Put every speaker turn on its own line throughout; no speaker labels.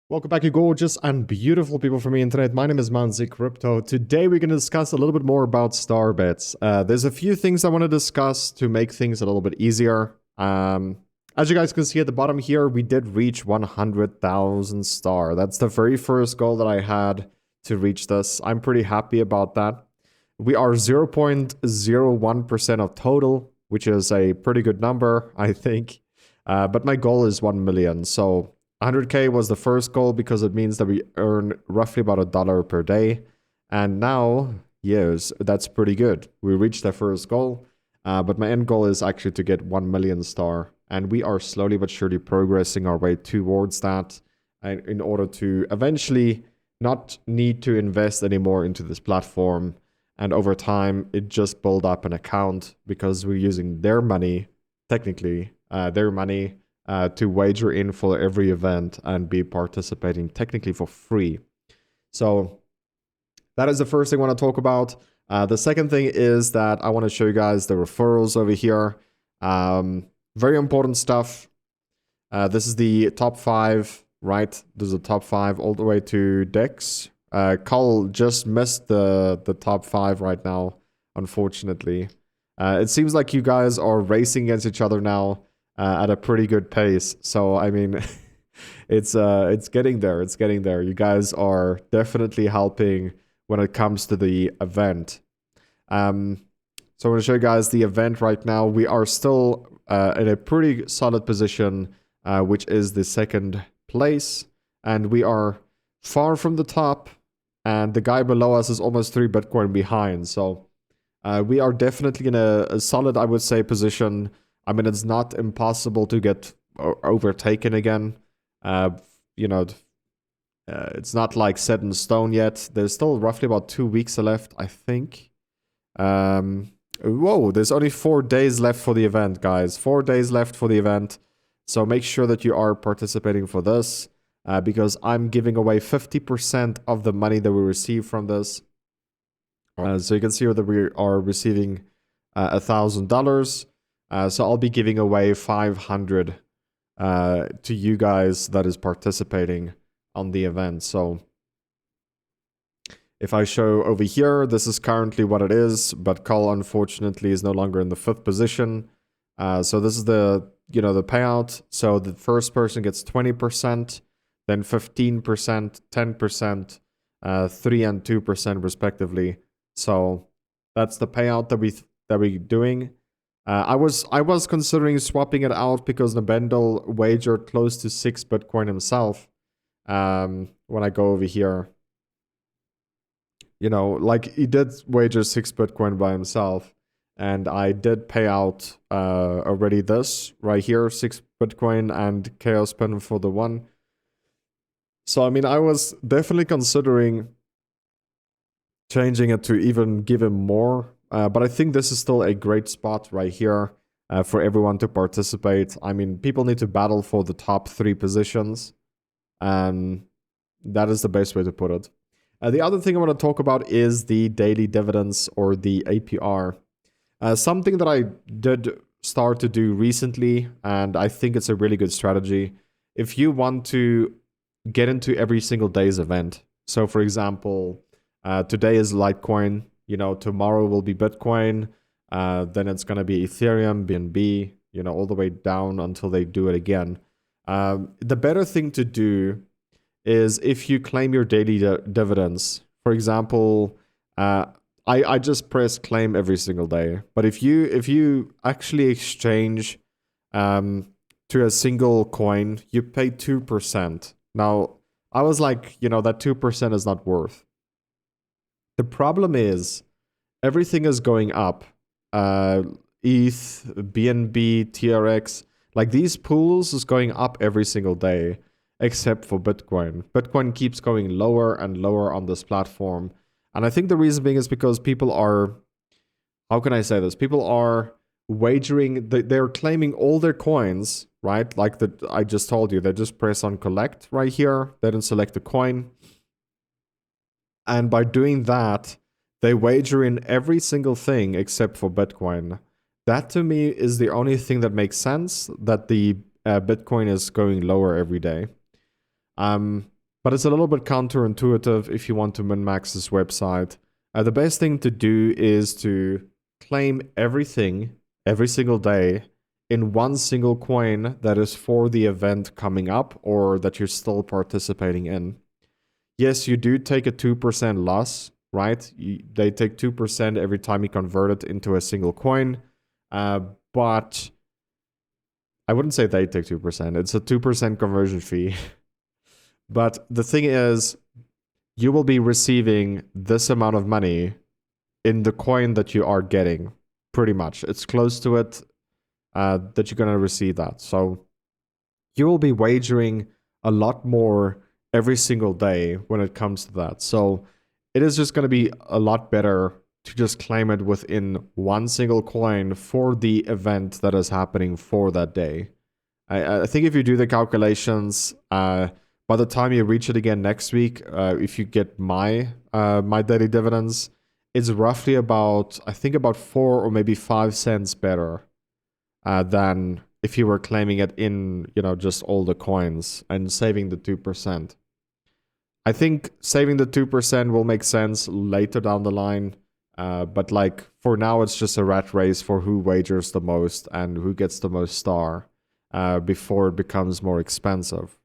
Welcome back, you gorgeous and beautiful people from the internet. My name is Manzi Crypto. Today we're going to discuss a little bit more about STARBETS. There's a few things I want to discuss to make things a little bit easier. As you guys can see at the bottom here, we did reach 100,000 star. That's the very first goal that I had to reach this. I'm pretty happy about that. We are 0.01% of total, which is a pretty good number, I think. But my goal is 1 million, so 100K was the first goal because it means that we earn roughly about $1 per day. And now, yes, that's pretty good. We reached the first goal, but my end goal is actually to get 1 million star. And we are slowly but surely progressing our way towards that in order to eventually not need to invest anymore into this platform. And over time, it just build up an account because we're using their money, technically, their money to wager in for every event and be participating technically for free. So that is the first thing I want to talk about. The second thing is that I want to show you guys the referrals over here. Very important stuff. This is the top 5, right? There's a top 5 all the way to Dex. Carl just missed the top 5 right now, unfortunately. It seems like you guys are racing against each other now. At a pretty good pace. So I mean, it's getting there. It's getting there. You guys are definitely helping when it comes to the event. So I'm going to show you guys the event right now. We are still in a pretty solid position, which is the second place, and we are far from the top. And the guy below us is almost 3 Bitcoin behind. So we are definitely in a solid, I would say, position. I mean, it's not impossible to get overtaken again. It's not like set in stone yet. There's still roughly about 2 weeks left, I think. Whoa, there's only 4 days left for the event, guys. 4 days left for the event. So make sure that you are participating for this because I'm giving away 50% of the money that we receive from this. So you can see that we are receiving $1,000. So I'll be giving away 500 to you guys that is participating on the event. So if I show over here, this is currently what it is, but Carl unfortunately is no longer in the 5th position. So this is the payout. So the first person gets 20%, then 15%, 10%, 3 and 2% respectively. So that's the payout that we're doing. I was considering swapping it out because Nabendel wagered close to 6 Bitcoin himself. When I go over here, like he did wager 6 Bitcoin by himself, and I did pay out already this right here, 6 Bitcoin and Chaos Pen for the 1. So I mean, I was definitely considering changing it to even give him more. But I think this is still a great spot right here for everyone to participate. I mean, people need to battle for the top 3 positions. That is the best way to put it. The other thing I want to talk about is the daily dividends or the APR. Something that I did start to do recently, and I think it's a really good strategy. If you want to get into every single day's event, so for example, today is Litecoin. Tomorrow will be Bitcoin, then it's going to be Ethereum, BNB, all the way down until they do it again. The better thing to do is if you claim your daily dividends. For example, I just press claim every single day. But if you actually exchange to a single coin, you pay 2%. Now, I was like, that 2% is not worth. The problem is everything is going up. ETH, BNB, TRX, like these pools is going up every single day, except for Bitcoin. Bitcoin keeps going lower and lower on this platform. And I think the reason being is because people are, how can I say this? People are wagering, they're claiming all their coins, right? Like I just told you, they just press on collect right here. They don't select the coin. And by doing that, they wager in every single thing except for Bitcoin. That to me is the only thing that makes sense, that the Bitcoin is going lower every day. but it's a little bit counterintuitive if you want to min-max this website. The best thing to do is to claim everything every single day in one single coin that is for the event coming up or that you're still participating in. Yes, you do take a 2% loss, right? They take 2% every time you convert it into a single coin, but I wouldn't say they take 2%. It's a 2% conversion fee. But the thing is, you will be receiving this amount of money in the coin that you are getting, pretty much. It's close to it that you're going to receive that. So you will be wagering a lot more every single day when it comes to that. So it is just going to be a lot better to just claim it within one single coin for the event that is happening for that day. I think if you do the calculations, by the time you reach it again next week, if you get my daily dividends, it's roughly about, I think about 4 or maybe 5 cents better than if you were claiming it in, just all the coins and saving the 2%. I think saving the 2% will make sense later down the line. But like for now, it's just a rat race for who wagers the most and who gets the most star before it becomes more expensive.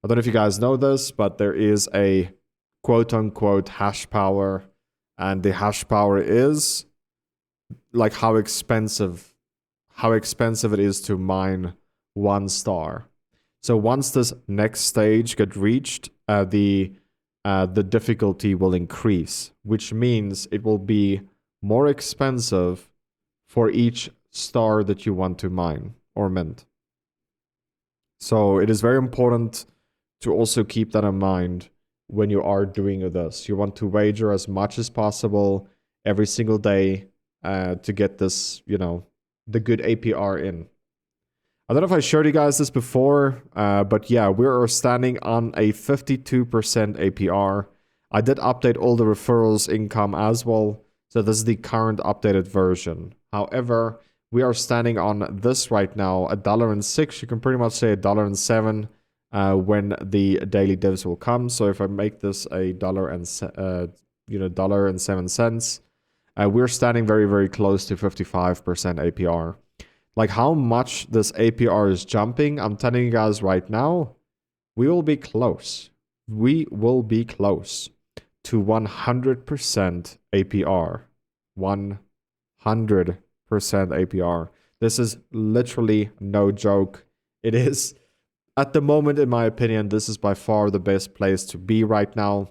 I don't know if you guys know this, but there is a quote unquote hash power, and the hash power is like how expensive it is to mine 1 star. So once this next stage gets reached, the difficulty will increase, which means it will be more expensive for each star that you want to mine or mint. So it is very important to also keep that in mind when you are doing this. You want to wager as much as possible every single day to get this, the good APR in. I don't know if I showed you guys this before, but yeah, we're standing on a 52% APR. I did update all the referrals income as well, so this is the current updated version. However, we are standing on this right now, $1.06. You can pretty much say $1.07 when the daily divs will come. So if I make this $1.07, we're standing very, very close to 55% APR. Like how much this APR is jumping, I'm telling you guys right now, we will be close. We will be close to 100% APR. 100% APR. This is literally no joke. It is, at the moment, in my opinion, this is by far the best place to be right now.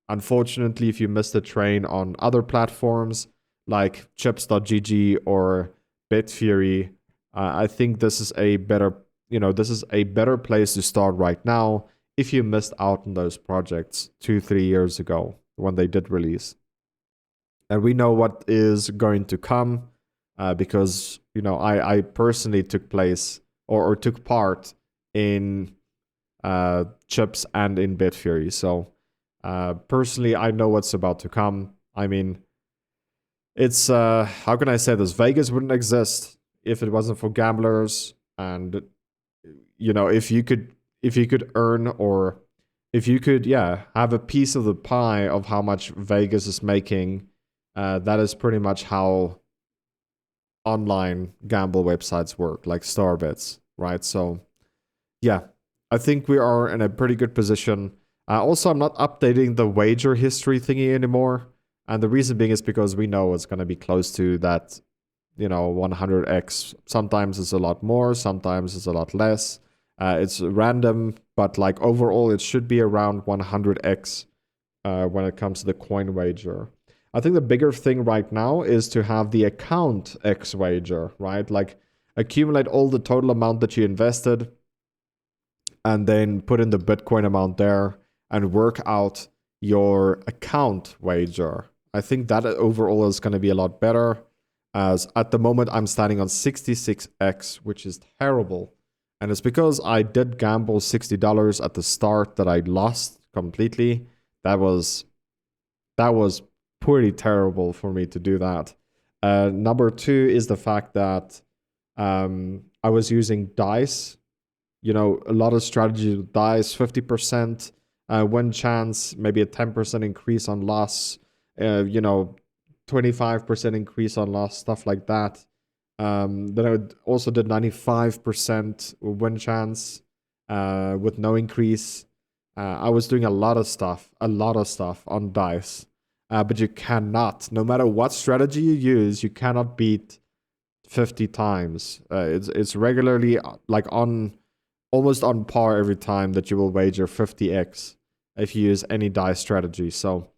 Unfortunately, if you missed the train on other platforms like chips.gg or Bitfury, I think this is a better, place to start right now if you missed out on those projects 2-3 years ago when they did release. And we know what is going to come because, I personally took place or took part in chips and in Bitfury. So personally, I know what's about to come. I mean, it's, how can I say this? Vegas wouldn't exist if it wasn't for gamblers, and if you could earn, or if you could have a piece of the pie of how much Vegas is making, that is pretty much how online gamble websites work, like STARBETS, right? So yeah, I think we are in a pretty good position. Also, I'm not updating the wager history thingy anymore, and the reason being is because we know it's going to be close to that 100x. Sometimes it's a lot more, sometimes it's a lot less. It's random, but like overall it should be around 100x when it comes to the coin wager. I think the bigger thing right now is to have the account x wager, right? Like accumulate all the total amount that you invested and then put in the Bitcoin amount there and work out your account wager. I think that overall is going to be a lot better. As at the moment, I'm standing on 66x, which is terrible. And it's because I did gamble $60 at the start that I lost completely. That was pretty terrible for me to do that. Number 2 is the fact that I was using dice. A lot of strategy with dice, 50%, win chance, maybe a 10% increase on loss, 25% increase on loss, stuff like that. Then I also did 95% win chance with no increase. I was doing a lot of stuff on dice. But you cannot, no matter what strategy you use, you cannot beat 50 times. It's regularly like almost on par every time that you will wager 50x if you use any dice strategy. So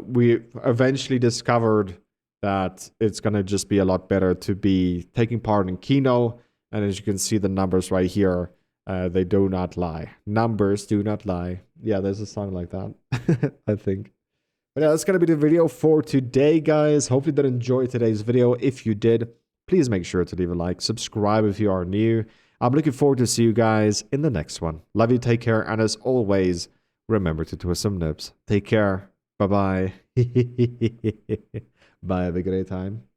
we eventually discovered that it's going to just be a lot better to be taking part in Keno. And as you can see, the numbers right here, they do not lie. Numbers do not lie. Yeah, there's a song like that, I think. But yeah, that's going to be the video for today, guys. Hopefully you did enjoy today's video. If you did, please make sure to leave a like, subscribe if you are new. I'm looking forward to see you guys in the next one. Love you, take care, and as always, remember to twist some nips. Take care. Bye-bye. Bye, have a great time.